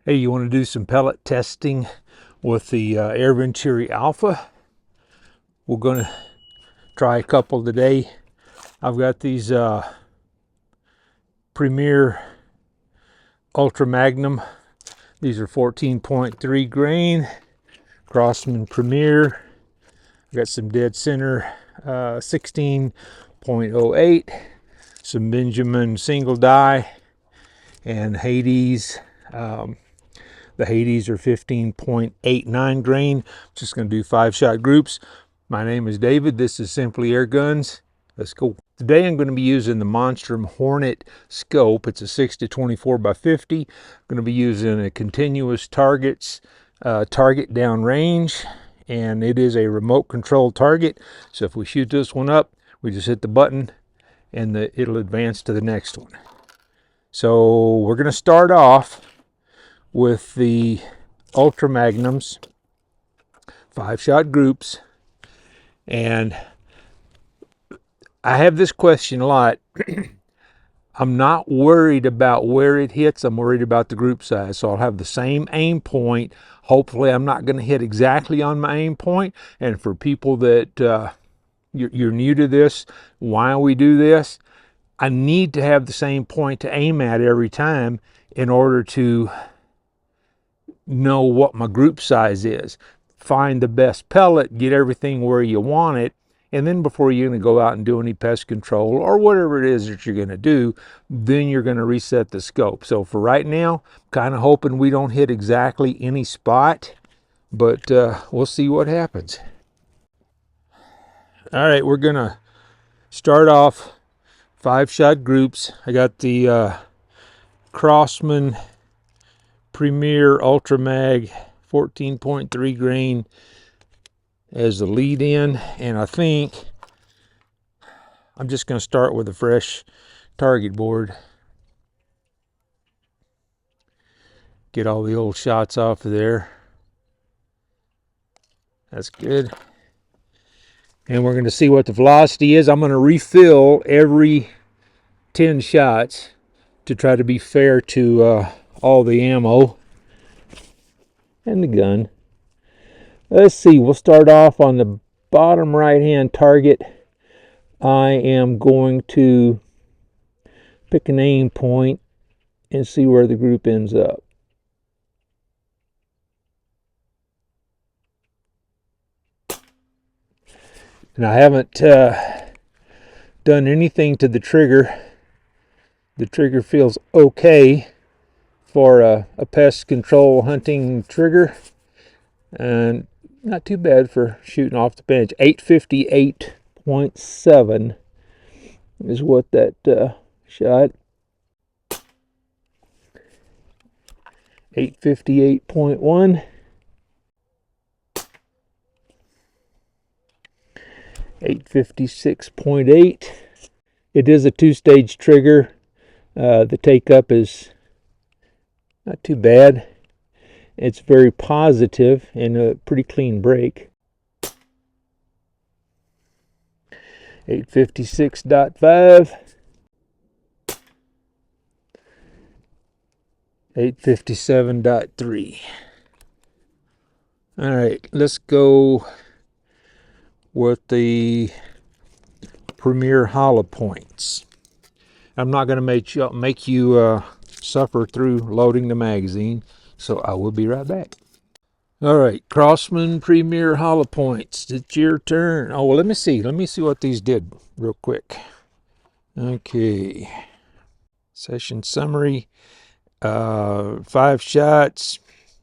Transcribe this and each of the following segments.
Hey, you want to do some pellet testing with the Venturi Alpha? We're going to try a couple today. I've got these Premier Ultra Magnum. These are 14.3 grain. Crosman Premier. I've got some dead center 16.08. Some Benjamin single die. And Hades. The Hades are 15.89 grain. Just going to do 5-shot groups. My name is David. This is Simply Air Guns. Let's go. Today I'm going to be using the Monstrum Hornet scope. It's a 6-24 by 50. I'm going to be using a continuous target down range, and it is a remote control target. So if we shoot this one up, we just hit the button and it'll advance to the next one. So we're going to start off with the Ultra Magnums, 5-shot groups. And I have this question a lot. I'm not worried about where it hits. I'm worried about the group size. So I'll have the same aim point. Hopefully I'm not going to hit exactly on my aim point. And for people that you're new to this, why we do this, I need to have the same point to aim at every time in order to know what my group size is. Find the best pellet, get everything where you want it, and then before you're going to go out and do any pest control or whatever it is that you're going to do, then you're going to reset the scope. So for right now, kind of hoping we don't hit exactly any spot, but we'll see what happens. All right, we're going to start off 5-shot groups. I got the Crosman Premier Ultra Mag 14.3 grain as the lead in, and I think I'm just going to start with a fresh target board. Get all the old shots off of there. That's good. And we're going to see what the velocity is. I'm going to refill every 10 shots to try to be fair to all the ammo and the gun. Let's see, we'll start off on the bottom right hand target. I am going to pick an aim point and see where the group ends up. And I haven't done anything to the trigger. The trigger feels okay for a pest control hunting trigger, and not too bad for shooting off the bench. 858.7 is what that shot. 858.1. 856.8. It is a 2-stage trigger. The take up is not too bad. It's very positive and a pretty clean break. 856.5. 857.3. All right, let's go with the Premier Hollow Points. I'm not going to make you suffer through loading the magazine, so I will be right back. All right, Crosman Premier Hollow Points. It's your turn. Oh, well, let me see what these did real quick. Okay, session summary. 5 shots.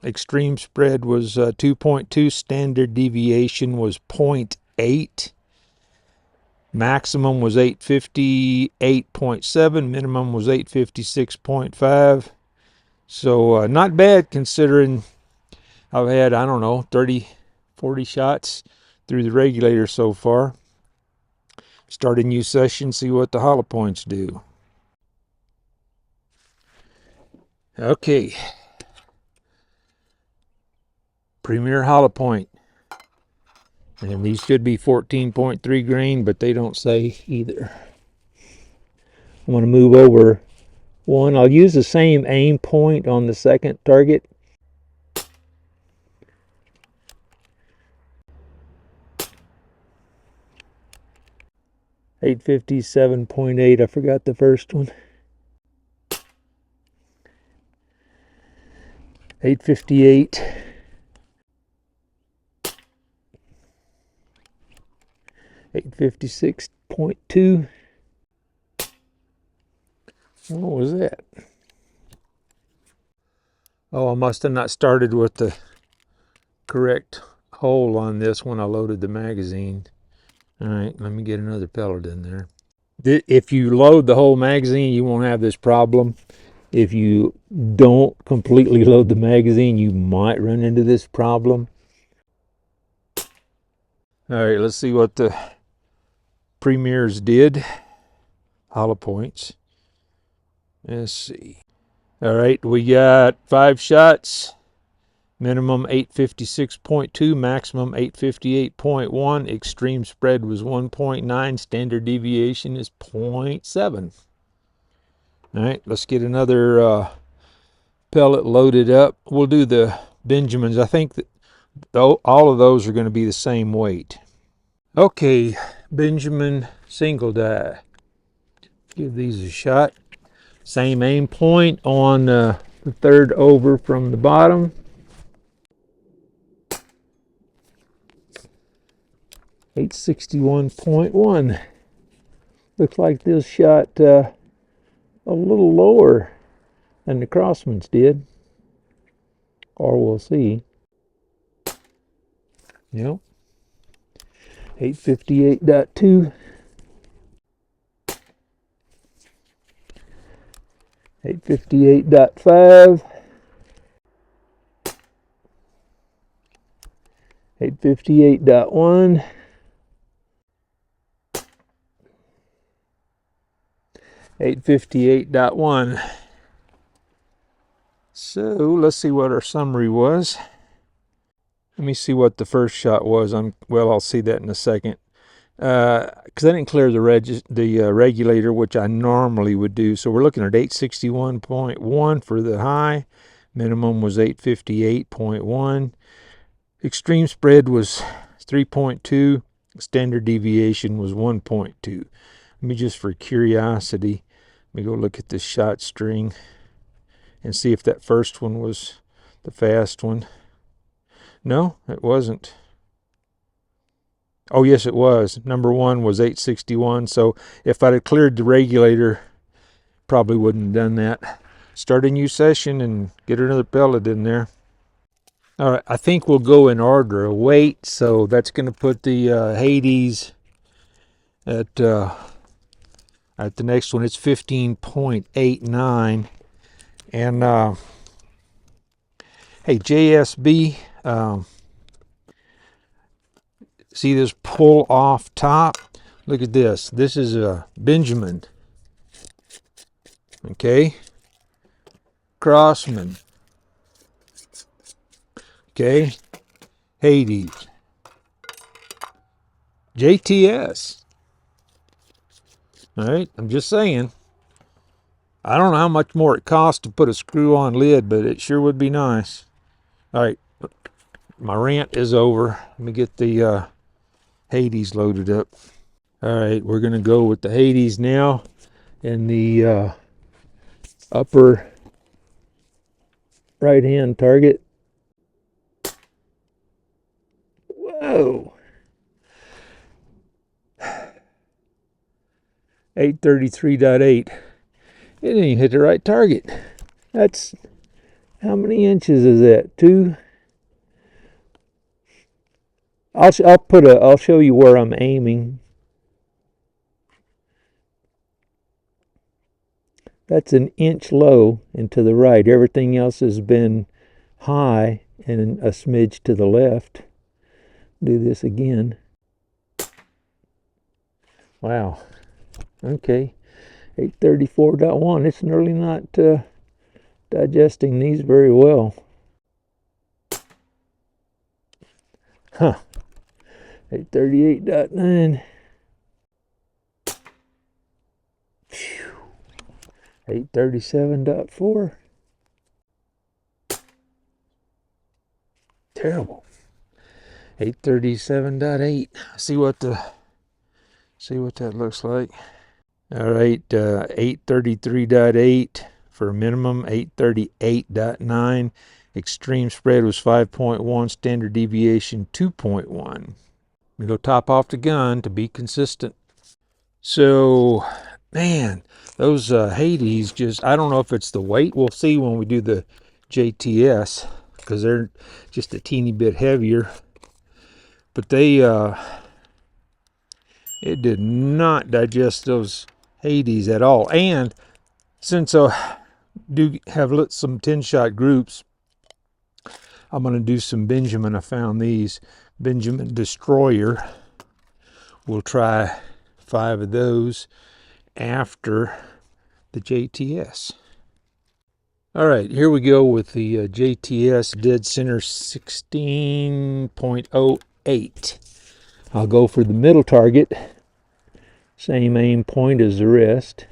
Extreme spread was 2.2. Standard deviation was 0.8. Maximum was 858.7. Minimum was 856.5. So not bad considering I've had, I don't know, 30, 40 shots through the regulator so far. Start a new session, see what the hollow points do. Okay. Premier Hollow Point. And these should be 14.3 grain, but they don't say either. I'm going to move over one. I'll use the same aim point on the second target 857.8. I forgot the first one. 858. 856.2. What was that? Oh, I must have not started with the correct hole on this when I loaded the magazine. All right, let me get another pellet in there. If you load the whole magazine, you won't have this problem. If you don't completely load the magazine, you might run into this problem. All right, let's see what the premiers did. Hollow points. Let's see. All right, we got 5 shots. Minimum 856.2, maximum 858.1. Extreme spread was 1.9. Standard deviation is 0.7. All right, let's get another pellet loaded up. We'll do the Benjamins. I think that all of those are going to be the same weight. Okay, Benjamin single die. Give these a shot. Same aim point on the third over from the bottom. .61. Looks like this shot a little lower than the Crossman's did, or we'll see. Yep. 858.2. 858.5. 858.1. 858.1. So let's see what our summary was. Let me see what the first shot was. Well, I'll see that in a second. Because I didn't clear the regulator, which I normally would do. So we're looking at 861.1 for the high. Minimum was 858.1. Extreme spread was 3.2. Standard deviation was 1.2. Let me just, for curiosity, let me go look at this shot string and see if that first one was the fast one. No, it wasn't. Oh, yes, it was. Number 1 was 861. So if I'd have cleared the regulator, probably wouldn't have done that. Start a new session and get another pellet in there. All right, I think we'll go in order of weight. So that's going to put the Hades at the next one. It's 15.89. And hey, JSB, see this pull off top? Look at this. This is a Benjamin. Okay. Crossman. Okay. Hades. JTS. All right. I'm just saying. I don't know how much more it costs to put a screw-on lid, but it sure would be nice. All right. My rant is over. Let me get the Hades loaded up. All right. We're going to go with the Hades now in the upper right-hand target. Whoa. 833.8. It didn't even hit the right target. That's, how many inches is that? 2? I'll show you where I'm aiming. That's an inch low and to the right. Everything else has been high and a smidge to the left. Do this again. Wow. Okay. 834.1. It's really not digesting these very well. Huh. 838.9. 837.4. Terrible. 837.8. See what the See what that looks like. All right, 833.8 for minimum, 838.9. Extreme spread was 5.1, standard deviation 2.1. We go top off the gun to be consistent. So, man, those Hades just, I don't know if it's the weight. We'll see when we do the JTS, because they're just a teeny bit heavier. But they, it did not digest those Hades at all. And since I do have some 10-shot groups, I'm going to do some Benjamin. I found these Benjamin Destroyer. We'll try 5 of those after the JTS. All right, here we go with the JTS dead center 16.08. I'll go for the middle target. Same aim point as the rest.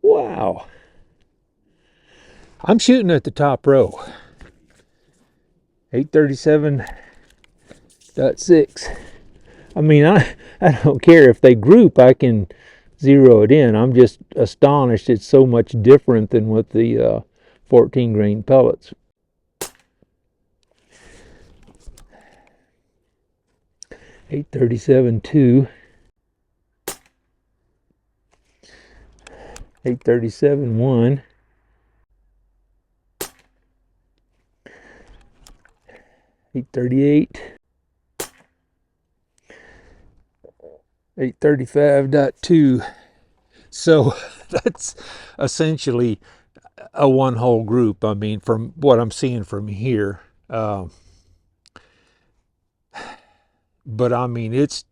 Wow. I'm shooting at the top row. 837.6. I mean, I don't care if they group, I can zero it in. I'm just astonished it's so much different than with the 14 grain pellets. .837.2, 837.1, 838, 835.2. So that's essentially a one whole group. I mean, from what I'm seeing from here. But I mean, it's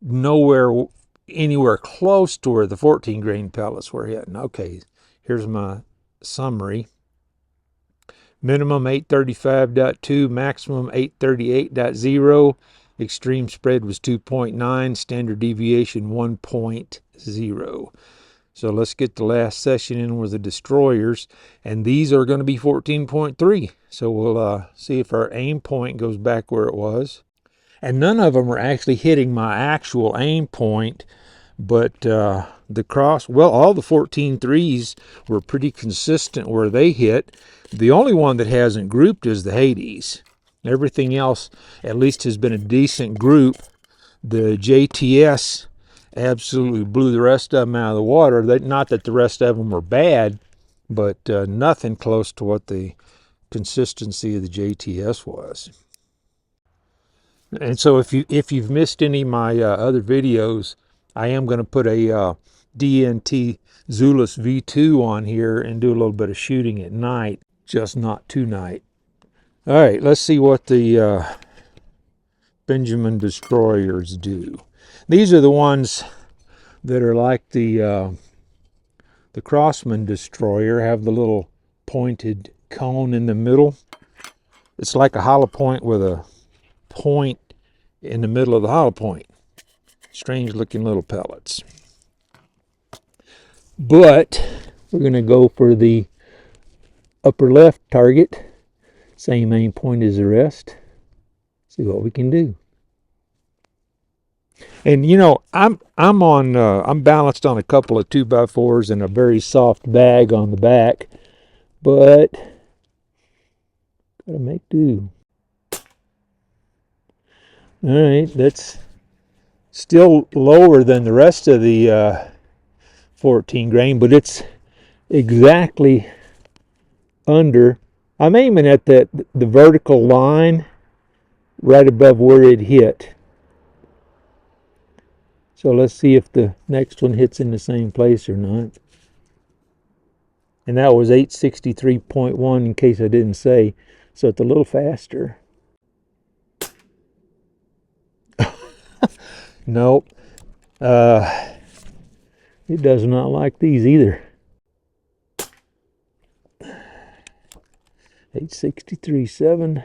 anywhere close to where the 14 grain pellets were hitting. Okay, here's my summary. Minimum 835.2, maximum 838.0. Extreme spread was 2.9, standard deviation 1.0. So let's get the last session in with the destroyers, and these are going to be 14.3. So we'll see if our aim point goes back where it was. And none of them are actually hitting my actual aim point, but all the 14.3s were pretty consistent where they hit. The only one that hasn't grouped is the Hades. Everything else at least has been a decent group. The JTS absolutely blew the rest of them out of the water. Not that the rest of them were bad, but nothing close to what the consistency of the JTS was. And so if you've missed any of my other videos, I am going to put a DNT Zulus V2 on here and do a little bit of shooting at night, just not tonight. All right, let's see what the Benjamin Destroyers do. These are the ones that are like the Crossman Destroyer, have the little pointed cone in the middle. It's like a hollow point with a point in the middle of the hollow point. Strange looking little pellets. But we're going to go for the upper left target. Same aim point as the rest. See what we can do. And you know, I'm balanced on a couple of 2x4s and a very soft bag on the back, but gotta make do. All right, that's still lower than the rest of the 14 grain, but it's exactly under. I'm aiming at the vertical line right above where it hit. So let's see if the next one hits in the same place or not. And that was 863.1 in case I didn't say. So it's a little faster. Nope. It does not like these either. 863.7.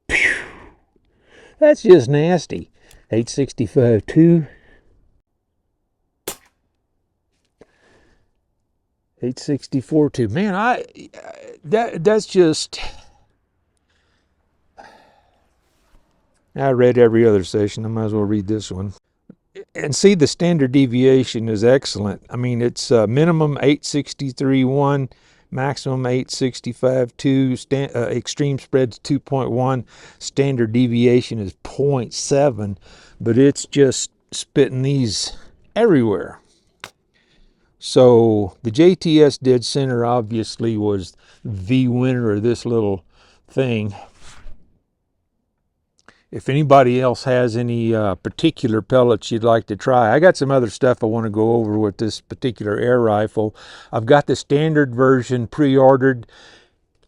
Phew. That's just nasty. 865.2. 864.2. Man, that's just, I read every other session. I might as well read this one. And see, the standard deviation is excellent. I mean, it's minimum 863.1, maximum 865.2, extreme spread's 2.1, standard deviation is 0.7, but it's just spitting these everywhere. So the JTS dead center obviously was the winner of this little thing. If anybody else has any particular pellets you'd like to try, I got some other stuff I want to go over with this particular air rifle. I've got the standard version pre-ordered.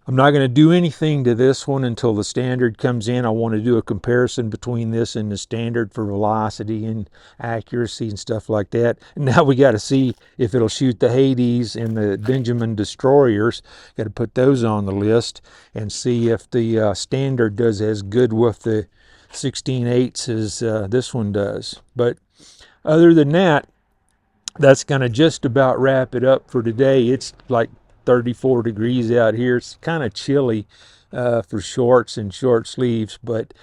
I'm not going to do anything to this one until the standard comes in. I want to do a comparison between this and the standard for velocity and accuracy and stuff like that. And now we got to see if it'll shoot the Hades and the Benjamin destroyers. Got to put those on the list and see if the standard does as good with the 16/8 as this one does. But other than that, that's going to just about wrap it up for today. It's like 34 degrees out here. It's kind of chilly for shorts and short sleeves, but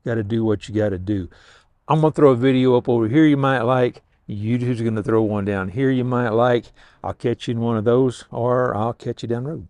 got to do what you got to do. I'm going to throw a video up over here you might like. YouTube's going to throw one down here you might like. I'll catch you in one of those, or I'll catch you down the road.